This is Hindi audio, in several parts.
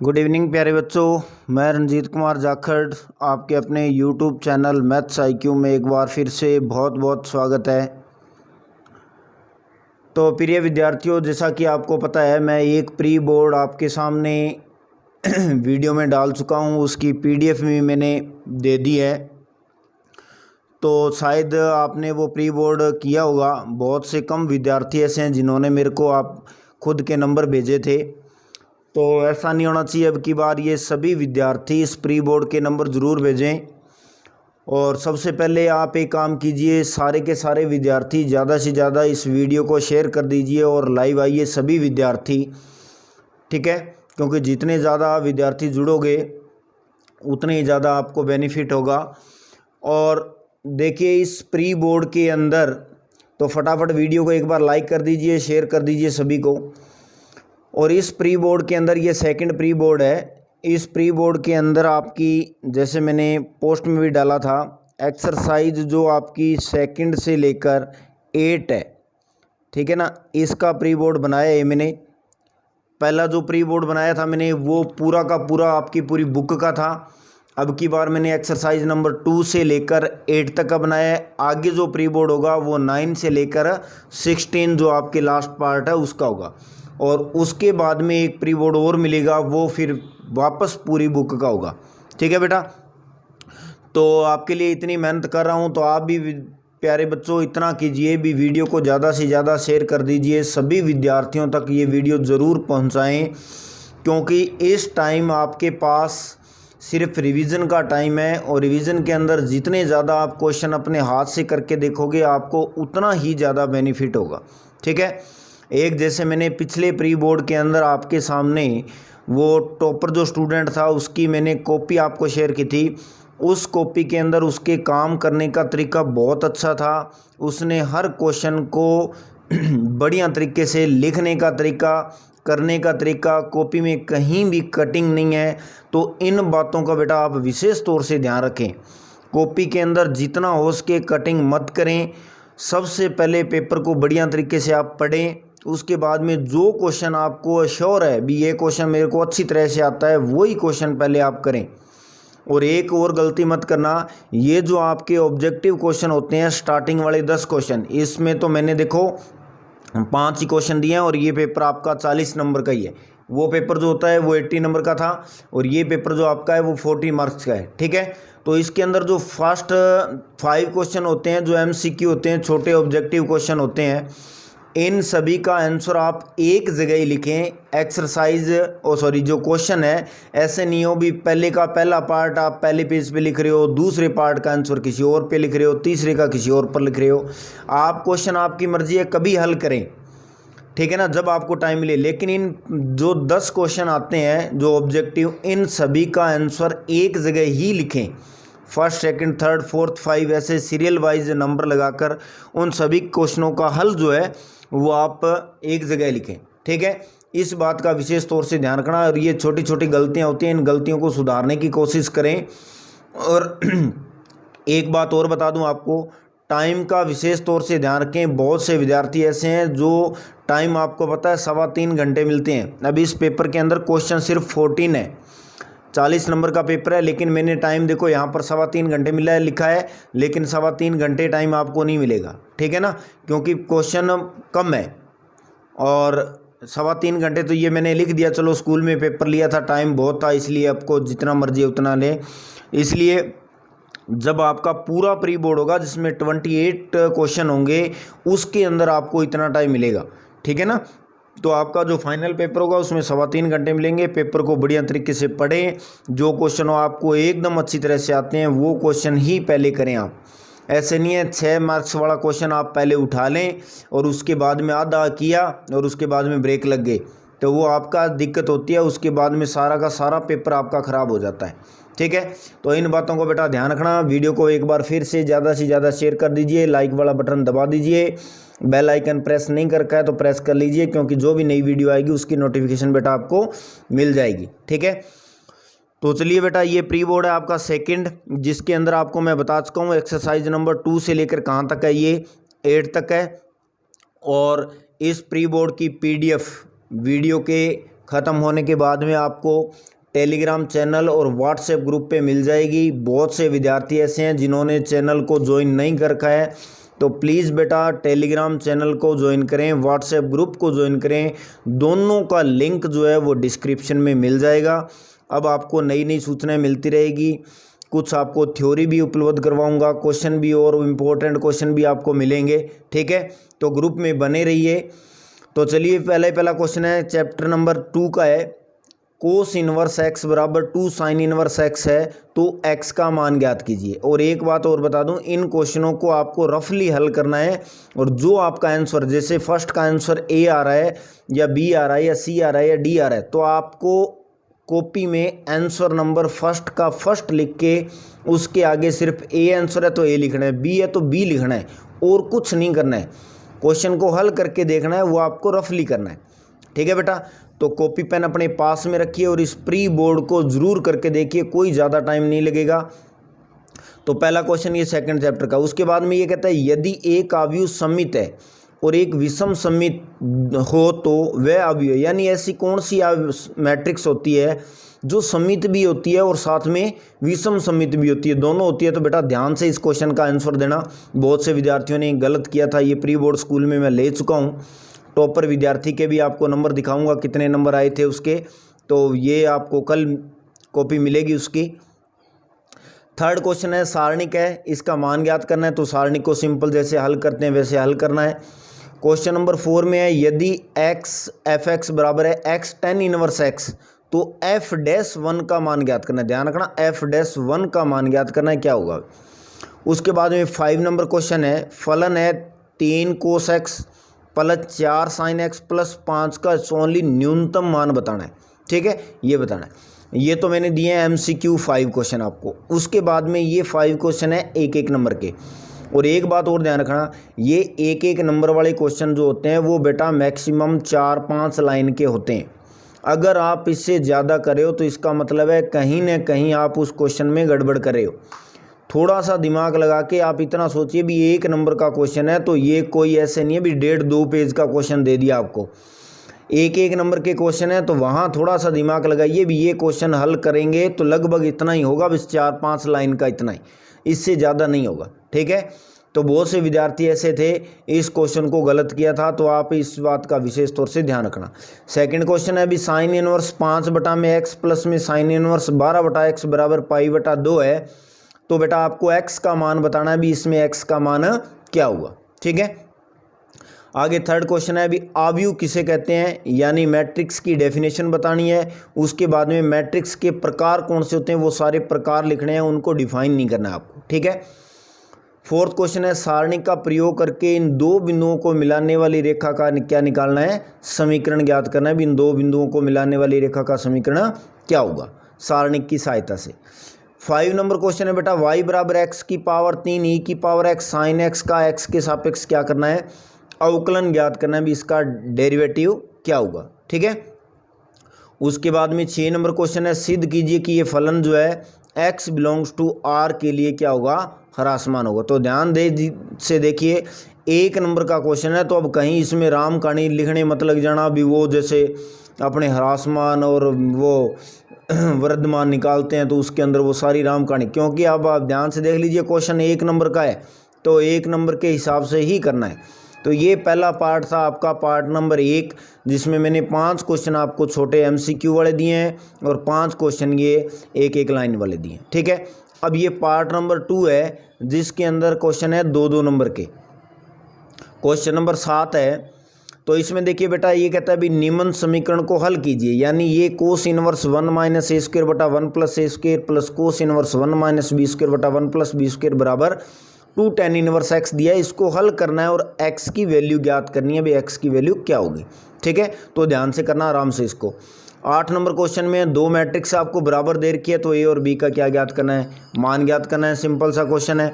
गुड इवनिंग प्यारे बच्चों, मैं रंजीत कुमार जाखड़ आपके अपने यूट्यूब चैनल मैथ्स आईक्यू में एक बार फिर से बहुत बहुत स्वागत है। तो प्रिय विद्यार्थियों, जैसा कि आपको पता है मैं एक प्री बोर्ड आपके सामने वीडियो में डाल चुका हूं, उसकी पीडीएफ भी मैंने दे दी है। तो शायद आपने वो प्री बोर्ड किया होगा। बहुत से कम विद्यार्थी ऐसे हैं जिन्होंने मेरे को आप खुद के नंबर भेजे थे। तो ऐसा नहीं होना चाहिए, अब की बार ये सभी विद्यार्थी इस प्री बोर्ड के नंबर ज़रूर भेजें। और सबसे पहले आप एक काम कीजिए, सारे के सारे विद्यार्थी ज़्यादा से ज़्यादा इस वीडियो को शेयर कर दीजिए और लाइव आइए सभी विद्यार्थी, ठीक है। क्योंकि जितने ज़्यादा विद्यार्थी जुड़ोगे उतने ही ज़्यादा आपको बेनिफिट होगा। और देखिए इस प्री बोर्ड के अंदर, तो फटाफट वीडियो को एक बार लाइक कर दीजिए, शेयर कर दीजिए सभी को। और इस प्री बोर्ड के अंदर ये सेकंड प्री बोर्ड है। इस प्री बोर्ड के अंदर आपकी, जैसे मैंने पोस्ट में भी डाला था, एक्सरसाइज जो आपकी सेकंड से लेकर 8 है, ठीक है ना। इसका प्री बोर्ड बनाया है मैंने। पहला जो प्री बोर्ड बनाया था मैंने वो पूरा का पूरा आपकी पूरी बुक का था। अब की बार मैंने एक्सरसाइज नंबर 2 से लेकर 8 तक का बनाया है। आगे जो प्री बोर्ड होगा वो 9 से लेकर 16 जो आपके लास्ट पार्ट है उसका होगा। और उसके बाद में एक प्री बोर्ड और मिलेगा, वो फिर वापस पूरी बुक का होगा, ठीक है बेटा। तो आपके लिए इतनी मेहनत कर रहा हूँ, तो आप भी प्यारे बच्चों इतना कीजिए भी, वीडियो को ज़्यादा से ज़्यादा शेयर कर दीजिए, सभी विद्यार्थियों तक ये वीडियो ज़रूर पहुँचाएँ। क्योंकि इस टाइम आपके पास सिर्फ रिवीजन का टाइम है, और रिवीजन के अंदर जितने ज़्यादा आप क्वेश्चन अपने हाथ से करके देखोगे आपको उतना ही ज़्यादा बेनिफिट होगा, ठीक है। एक जैसे मैंने पिछले प्री बोर्ड के अंदर आपके सामने वो टॉपर जो स्टूडेंट था उसकी मैंने कॉपी आपको शेयर की थी। उस कॉपी के अंदर उसके काम करने का तरीका बहुत अच्छा था। उसने हर क्वेश्चन को बढ़िया तरीके से लिखने का तरीका, करने का तरीका, कॉपी में कहीं भी कटिंग नहीं है। तो इन बातों का बेटा आप विशेष तौर से ध्यान रखें। कॉपी के अंदर जितना हो सके कटिंग मत करें। सबसे पहले पेपर को बढ़िया तरीके से आप पढ़ें। उसके बाद में जो क्वेश्चन आपको श्योर है भी ये क्वेश्चन मेरे को अच्छी तरह से आता है, वही क्वेश्चन पहले आप करें। और एक और गलती मत करना, ये जो आपके ऑब्जेक्टिव क्वेश्चन होते हैं स्टार्टिंग वाले 10 क्वेश्चन, इसमें तो मैंने देखो 5 ही क्वेश्चन दिए हैं और ये पेपर आपका 40 नंबर का ही है। वो पेपर जो होता है वो 80 नंबर का था, और ये पेपर जो आपका है वो 40 मार्क्स का है, ठीक है। तो इसके अंदर जो फर्स्ट 5 क्वेश्चन होते हैं जो एमसीक्यू होते हैं, छोटे ऑब्जेक्टिव क्वेश्चन होते हैं, इन सभी का आंसर आप एक जगह ही लिखें। एक्सरसाइज जो क्वेश्चन है, ऐसे नहीं हो भी पहले का पहला पार्ट आप पहले पेज पे लिख रहे हो, दूसरे पार्ट का आंसर किसी और पे लिख रहे हो, तीसरे का किसी और पर लिख रहे हो। आप क्वेश्चन आपकी मर्जी है कभी हल करें, ठीक है ना, जब आपको टाइम मिले। लेकिन इन जो 10 क्वेश्चन आते हैं जो ऑब्जेक्टिव, इन सभी का आंसर एक जगह ही लिखें। फर्स्ट, सेकंड, थर्ड, फोर्थ, 5 ऐसे सीरियल वाइज नंबर लगाकर उन सभी क्वेश्चनों का हल जो है वो आप एक जगह लिखें, ठीक है। इस बात का विशेष तौर से ध्यान रखना। और ये छोटी छोटी गलतियां होती हैं, इन गलतियों को सुधारने की कोशिश करें। और एक बात और बता दूं आपको, टाइम का विशेष तौर से ध्यान रखें। बहुत से विद्यार्थी ऐसे हैं जो टाइम आपको पता है 3.25 घंटे मिलते हैं। अब इस पेपर के अंदर क्वेश्चन सिर्फ 14 है, 40 नंबर का पेपर है, लेकिन मैंने टाइम देखो यहाँ पर 3.25 घंटे मिला है लिखा है, लेकिन 3.25 घंटे टाइम आपको नहीं मिलेगा, ठीक है ना, क्योंकि क्वेश्चन कम है। और 3.25 घंटे तो ये मैंने लिख दिया, चलो स्कूल में पेपर लिया था, टाइम बहुत था, इसलिए आपको जितना मर्जी उतना ले। इसलिए जब आपका पूरा प्री बोर्ड होगा जिसमें 28 क्वेश्चन होंगे, उसके अंदर आपको इतना टाइम मिलेगा, ठीक है ना। तो आपका जो फाइनल पेपर होगा उसमें 3.25 घंटे मिलेंगे। पेपर को बढ़िया तरीके से पढ़ें। जो क्वेश्चन आपको एकदम अच्छी तरह से आते हैं वो क्वेश्चन ही पहले करें आप। ऐसे नहीं है 6 मार्क्स वाला क्वेश्चन आप पहले उठा लें और उसके बाद में आधा किया और उसके बाद में ब्रेक लग गए, तो वो आपका दिक्कत होती है। उसके बाद में सारा का सारा पेपर आपका ख़राब हो जाता है, ठीक है। तो इन बातों को बेटा ध्यान रखना। वीडियो को एक बार फिर से ज़्यादा शेयर कर दीजिए, लाइक वाला बटन दबा दीजिए, बेल आइकन प्रेस नहीं कर रखा है तो प्रेस कर लीजिए, क्योंकि जो भी नई वीडियो आएगी उसकी नोटिफिकेशन बेटा आपको मिल जाएगी, ठीक है। तो चलिए बेटा, ये प्री बोर्ड है आपका सेकंड, जिसके अंदर आपको मैं बता चुका हूँ एक्सरसाइज नंबर 2 से लेकर कहाँ तक है, ये 8 तक है। और इस प्री बोर्ड की पीडीएफ वीडियो के ख़त्म होने के बाद में आपको टेलीग्राम चैनल और व्हाट्सएप ग्रुप पे मिल जाएगी। बहुत से विद्यार्थी ऐसे हैं जिन्होंने चैनल को ज्वाइन नहीं कर रखा है, तो प्लीज़ बेटा टेलीग्राम चैनल को ज्वाइन करें, व्हाट्सएप ग्रुप को ज्वाइन करें। दोनों का लिंक जो है वो डिस्क्रिप्शन में मिल जाएगा। अब आपको नई नई सूचनाएं मिलती रहेगी, कुछ आपको थ्योरी भी उपलब्ध करवाऊंगा, क्वेश्चन भी और इम्पोर्टेंट क्वेश्चन भी आपको मिलेंगे, ठीक है। तो ग्रुप में बने रहिए। तो चलिए पहला क्वेश्चन है चैप्टर नंबर 2 का है, कोस इनवर्स एक्स बराबर 2 साइन इनवर्स एक्स है तो एक्स का मान ज्ञात कीजिए। और एक बात और बता दूं, इन क्वेश्चनों को आपको रफली हल करना है, और जो आपका आंसर, जैसे फर्स्ट का आंसर ए आ रहा है या बी आ रहा है या सी आ रहा है या डी आ रहा है, तो आपको कॉपी में आंसर नंबर फर्स्ट का फर्स्ट लिख के उसके आगे सिर्फ ए आंसर है तो ए लिखना है, बी है तो बी लिखना है, और कुछ नहीं करना है। क्वेश्चन को हल करके देखना है, वो आपको रफली करना है, ठीक है बेटा। तो कॉपी पेन अपने पास में रखिए और इस प्री बोर्ड को ज़रूर करके देखिए, कोई ज़्यादा टाइम नहीं लगेगा। तो पहला क्वेश्चन ये सेकंड चैप्टर का। उसके बाद में ये कहता है यदि एक अवयव सममित है और एक विषम सममित हो तो वह अवयव, यानी ऐसी कौन सी मैट्रिक्स होती है जो सममित भी होती है और साथ में विषम सममित भी होती है, दोनों होती है। तो बेटा ध्यान से इस क्वेश्चन का आंसर देना। बहुत से विद्यार्थियों ने गलत किया था, ये प्री बोर्ड स्कूल में मैं ले चुका हूँ। टॉपर विद्यार्थी के भी आपको नंबर दिखाऊंगा, कितने नंबर आए थे उसके, तो ये आपको कल कॉपी मिलेगी उसकी। थर्ड क्वेश्चन है सारणिक है, इसका मान ज्ञात करना है। तो सारणिक को सिंपल जैसे हल करते हैं वैसे हल करना है। क्वेश्चन नंबर 4 में है यदि एक्स एफ एक्स बराबर है एक्स tan इनवर्स एक्स तो एफ डैश 1 का मान ज्ञात करना है। ध्यान रखना, एफ डैश 1 का मान ज्ञात करना है, क्या होगा। उसके बाद में 5 नंबर क्वेश्चन है फलन है 3 cos x plus 4 sine x plus 5 का ओनली न्यूनतम मान बताना है, ठीक है, ये बताना है। ये तो मैंने दिए हैं MCQ 5 क्वेश्चन आपको। उसके बाद में ये 5 क्वेश्चन है एक नंबर के। और एक बात और ध्यान रखना, ये एक नंबर वाले क्वेश्चन जो होते हैं वो बेटा मैक्सिमम 4-5 लाइन के होते हैं। अगर आप इससे ज़्यादा करे हो तो इसका मतलब है कहीं ना कहीं आप उस क्वेश्चन में गड़बड़ कर रहे हो। थोड़ा सा दिमाग लगा के आप इतना सोचिए भी 1 नंबर का क्वेश्चन है तो ये कोई ऐसे नहीं है भी 1.5-2 पेज का क्वेश्चन दे दिया आपको। एक नंबर के क्वेश्चन है तो वहाँ थोड़ा सा दिमाग लगाइए भी ये क्वेश्चन हल करेंगे तो लगभग इतना ही होगा, बस 4-5 लाइन का इतना ही, इससे ज़्यादा नहीं होगा, ठीक है। तो बहुत से विद्यार्थी ऐसे थे इस क्वेश्चन को गलत किया था, तो आप इस बात का विशेष तौर से ध्यान रखना। सेकंड क्वेश्चन है अभी साइन इनवर्स 5 बटा में एक्स प्लस में साइन इनवर्स 12 बटा एक्स बराबर पाई बटा 2 है। तो बेटा आपको x का मान बताना है भी, इसमें x का मान क्या हुआ, ठीक है। आगे थर्ड क्वेश्चन है अभी अवयव किसे कहते हैं, यानी मैट्रिक्स की डेफिनेशन बतानी है। उसके बाद में मैट्रिक्स के प्रकार कौन से होते हैं वो सारे प्रकार लिखने हैं, उनको डिफाइन नहीं करना है आपको, ठीक है। फोर्थ क्वेश्चन है सारणी का प्रयोग करके इन दो बिंदुओं को मिलाने वाली रेखा का क्या निकालना है, समीकरण ज्ञात करना है भी इन दो बिंदुओं को मिलाने वाली रेखा का समीकरण क्या होगा सारणी की सहायता से। 5 नंबर क्वेश्चन है बेटा y बराबर एक्स की पावर 3 e की पावर एक्स साइन एक्स का x के सापेक्ष क्या करना है, अवकलन ज्ञात करना है भी इसका डेरिवेटिव क्या होगा, ठीक है। उसके बाद में 6 नंबर क्वेश्चन है सिद्ध कीजिए कि ये फलन जो है x बिलोंग्स टू r के लिए क्या होगा, ह्रासमान होगा। तो ध्यान से देखिए 1 नंबर का क्वेश्चन है, तो अब कहीं इसमें राम कहानी लिखने मत लग जाना भी वो जैसे अपने ह्रासमान और वो वर्धमान निकालते हैं तो उसके अंदर वो सारी राम कहानी, क्योंकि अब आप ध्यान से देख लीजिए क्वेश्चन 1 नंबर का है तो 1 नंबर के हिसाब से ही करना है। तो ये पहला पार्ट था आपका पार्ट नंबर 1, जिसमें मैंने 5 क्वेश्चन आपको छोटे MCQ वाले दिए हैं और 5 क्वेश्चन ये एक लाइन वाले दिए हैं, ठीक है। अब ये पार्ट नंबर 2 है जिसके अंदर क्वेश्चन है 2-2 नंबर के। क्वेश्चन नंबर 7 है, तो इसमें देखिए बेटा ये कहता है भी निम्न समीकरण को हल कीजिए, यानी ये cos inverse 1 minus a square बटा 1 plus a square plus cos inverse 1 minus b square बटा 1 प्लस बी स्क्वायर बराबर 2 tan इनवर्स एक्स दिया है। इसको हल करना है और एक्स की वैल्यू ज्ञात करनी है, भाई एक्स की वैल्यू क्या होगी, ठीक है। तो ध्यान से करना आराम से इसको। 8 नंबर क्वेश्चन में 2 मैट्रिक्स आपको बराबर दे रखी है, तो ए और बी का क्या ज्ञात करना है, मान ज्ञात करना है, सिंपल सा क्वेश्चन है।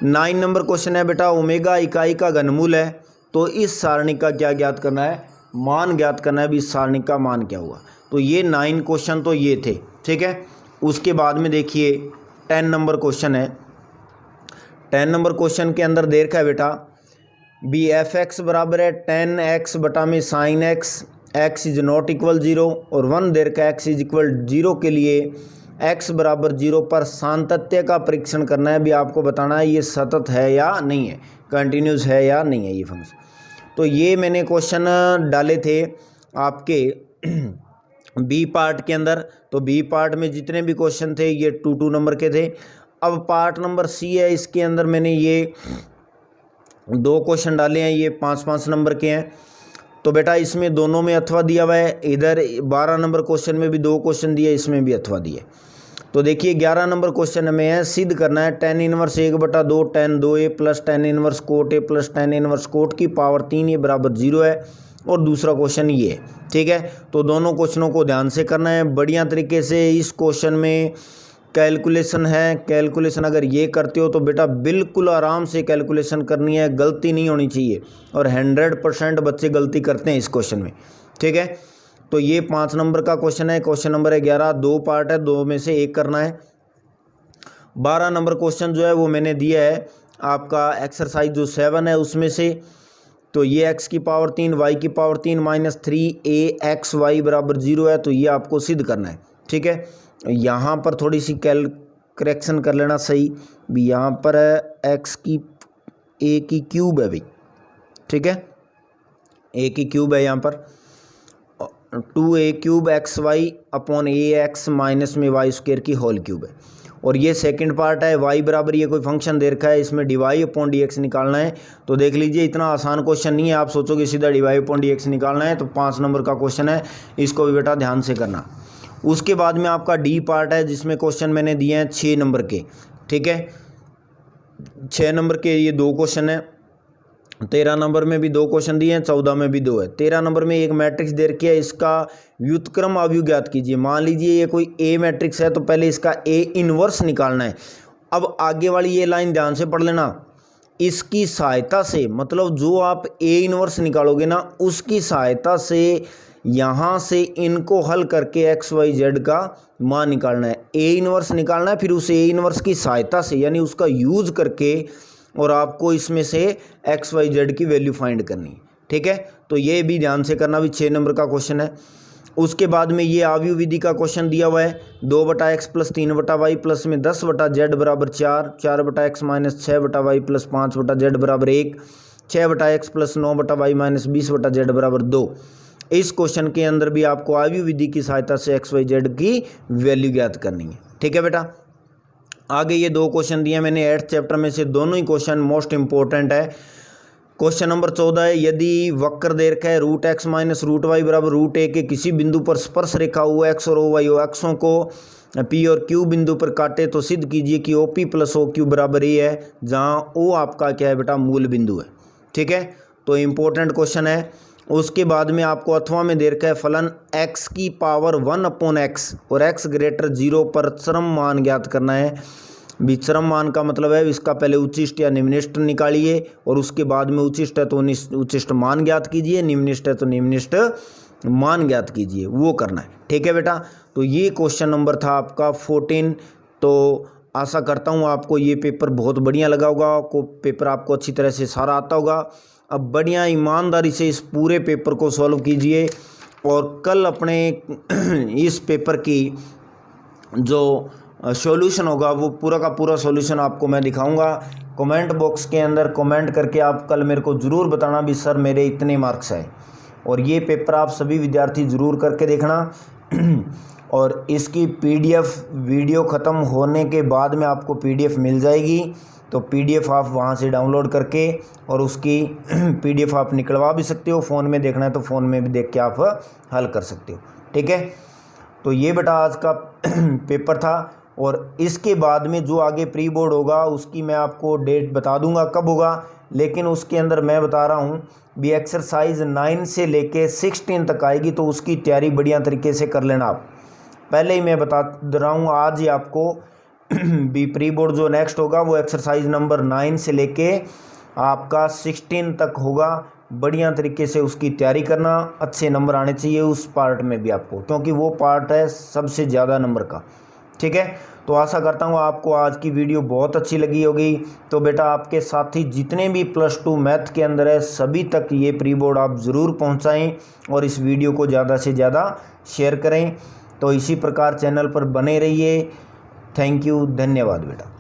9 नंबर क्वेश्चन है बेटा ओमेगा इकाई का घनमूल है, तो इस सारणी का क्या ज्ञात करना है, मान ज्ञात करना है भी इस सारणी का मान क्या हुआ। तो ये 9 क्वेश्चन तो ये थे, ठीक है। उसके बाद में देखिए 10 नंबर क्वेश्चन है। 10 नंबर क्वेश्चन के अंदर दे रखा है बेटा बी एफ एक्स बराबर है tan x बटा में sine x x is not equal 0 और 1 देर का x इज इक्वल 0 के लिए x बराबर 0 पर सातत्य का परीक्षण करना है। भी आपको बताना है ये सतत है या नहीं है, कंटिन्यूस है या नहीं है ये फंक्शन। तो ये मैंने क्वेश्चन डाले थे आपके बी पार्ट के अंदर। तो बी पार्ट में जितने भी क्वेश्चन थे ये 2 नंबर के थे। अब पार्ट नंबर सी है, इसके अंदर मैंने ये 2 क्वेश्चन डाले हैं, ये 5-5 नंबर के हैं। तो बेटा इसमें दोनों में अथवा दिया हुआ है, इधर 12 नंबर क्वेश्चन में भी 2 क्वेश्चन दिए, इसमें भी अथवा दिए। तो देखिए 11 नंबर क्वेश्चन में है सिद्ध करना है tan inverse 1/2 tan 2a plus tan inverse cot a plus tan inverse cot की पावर 3a बराबर 0 है। और दूसरा क्वेश्चन ये है, ठीक है। तो दोनों क्वेश्चनों को ध्यान से करना है बढ़िया तरीके से। इस क्वेश्चन में कैलकुलेशन है, कैलकुलेशन अगर ये करते हो तो बेटा बिल्कुल आराम से कैलकुलेशन करनी है, गलती नहीं होनी चाहिए। और 100% बच्चे गलती करते हैं इस क्वेश्चन में, ठीक है। तो ये 5 नंबर का क्वेश्चन है, क्वेश्चन नंबर है 11, 2 पार्ट है, 2 में से 1 करना है। 12 नंबर क्वेश्चन जो है वो मैंने दिया है आपका एक्सरसाइज जो 7 है उसमें से। तो ये x की पावर 3 y की पावर 3 माइनस 3axy बराबर 0 है। तो ये आपको सिद्ध करना है, ठीक है। यहाँ पर थोड़ी सी करेक्शन कर लेना सही भी, यहाँ पर है x की a की क्यूब है भाई, ठीक है, a की क्यूब है यहाँ पर 2a cube xy upon ax minus में y स्क्वायर की होल क्यूब है। और ये सेकंड पार्ट है, y बराबर ये कोई फंक्शन दे रखा है, इसमें dy अपॉन dx निकालना है। तो देख लीजिए इतना आसान क्वेश्चन नहीं है, आप सोचोगे सीधा dy अपॉन dx निकालना है। तो 5 नंबर का क्वेश्चन है, इसको भी बेटा ध्यान से करना। उसके बाद में आपका डी पार्ट है जिसमें क्वेश्चन मैंने दिए हैं 6 नंबर के, ठीक है। 6 नंबर के ये 2 क्वेश्चन है, 13 नंबर में भी 2 क्वेश्चन दिए हैं, 14 में भी 2 है। 13 नंबर में एक मैट्रिक्स दे रखी है, इसका व्युत्क्रम अवयव ज्ञात कीजिए। मान लीजिए ये कोई ए मैट्रिक्स है तो पहले इसका ए इनवर्स निकालना है। अब आगे वाली ये लाइन ध्यान से पढ़ लेना, इसकी सहायता से, मतलब जो आप ए इनवर्स निकालोगे ना उसकी सहायता से यहाँ से इनको हल करके एक्स वाई जेड का मान निकालना है। ए इनवर्स निकालना है, फिर उस ए इनवर्स की सहायता से यानी उसका यूज करके और आपको इसमें से एक्स वाई जेड की वैल्यू फाइंड करनी है, ठीक है। तो ये भी ध्यान से करना, भी 6 नंबर का क्वेश्चन है। उसके बाद में ये आव्यूह विधि का क्वेश्चन दिया हुआ है, 2/x प्लस 3/y प्लस में 10/z बराबर 4, 4/x minus 6/y plus 5/z बराबर 1, 6/x plus 9/y minus 20/z बराबर 2। इस क्वेश्चन के अंदर भी आपको आव्यूह विधि की सहायता से एक्स वाई जेड की वैल्यू ज्ञात करनी है, ठीक है बेटा। आगे ये 2 क्वेश्चन दिए मैंने 8th चैप्टर में से, दोनों ही क्वेश्चन मोस्ट इंपॉर्टेंट है। क्वेश्चन नंबर 14 है, यदि वक्र दे रखा है √x माइनस √y बराबर √a के किसी बिंदु पर स्पर्श रेखा हुआ x और OY अक्षों को P और Q बिंदु पर काटे तो सिद्ध कीजिए कि OP प्लस OQ बराबर A है, जहाँ O आपका क्या है बेटा मूल बिंदु है, ठीक है। तो इम्पोर्टेंट क्वेश्चन है। उसके बाद में आपको अथवा में दे रखा है फलन x की पावर 1/x और x ग्रेटर 0 पर चरम मान ज्ञात करना है। विचरम मान का मतलब है इसका पहले उच्चिष्ट या निम्निष्ट निकालिए और उसके बाद में उच्चिष्ट है तो उच्चिष्ट मान ज्ञात कीजिए, निम्निष्ट है तो निम्निष्ट मान ज्ञात कीजिए, वो करना है, ठीक है बेटा। तो ये क्वेश्चन नंबर था आपका 14। तो आशा करता हूँ आपको ये पेपर बहुत बढ़िया लगा होगा, पेपर आपको अच्छी तरह से सारा आता होगा। अब बढ़िया ईमानदारी से इस पूरे पेपर को सॉल्व कीजिए और कल अपने इस पेपर की जो सॉल्यूशन होगा वो पूरा का पूरा सॉल्यूशन आपको मैं दिखाऊंगा। कमेंट बॉक्स के अंदर कमेंट करके आप कल मेरे को ज़रूर बताना भी सर मेरे इतने मार्क्स आए। और ये पेपर आप सभी विद्यार्थी ज़रूर करके देखना। और इसकी PDF वीडियो ख़त्म होने के बाद में आपको PDF मिल जाएगी, तो PDF आप वहाँ से डाउनलोड करके और उसकी PDF आप निकलवा भी सकते हो। फ़ोन में देखना है तो फ़ोन में भी देख के आप हल कर सकते हो, ठीक है। तो ये बेटा आज का पेपर था। और इसके बाद में जो आगे प्री बोर्ड होगा उसकी मैं आपको डेट बता दूंगा कब होगा, लेकिन उसके अंदर मैं बता रहा हूँ भी एक्सरसाइज 9 से लेके 16 तक आएगी, तो उसकी तैयारी बढ़िया तरीके से कर लेना आप। पहले ही मैं बता रहा हूँ आज ही आपको भी प्री बोर्ड जो नेक्स्ट होगा वो एक्सरसाइज नंबर 9 से लेके आपका 16 तक होगा। बढ़िया तरीके से उसकी तैयारी करना, अच्छे नंबर आने चाहिए उस पार्ट में भी आपको, क्योंकि वो पार्ट है सबसे ज़्यादा नंबर का, ठीक है। तो आशा करता हूँ आपको आज की वीडियो बहुत अच्छी लगी होगी। तो बेटा आपके साथी जितने भी +2 मैथ के अंदर है सभी तक ये प्री बोर्ड आप ज़रूर पहुँचाएँ और इस वीडियो को ज़्यादा से ज़्यादा शेयर करें। तो इसी प्रकार चैनल पर बने रहिए। थैंक यू, धन्यवाद बेटा।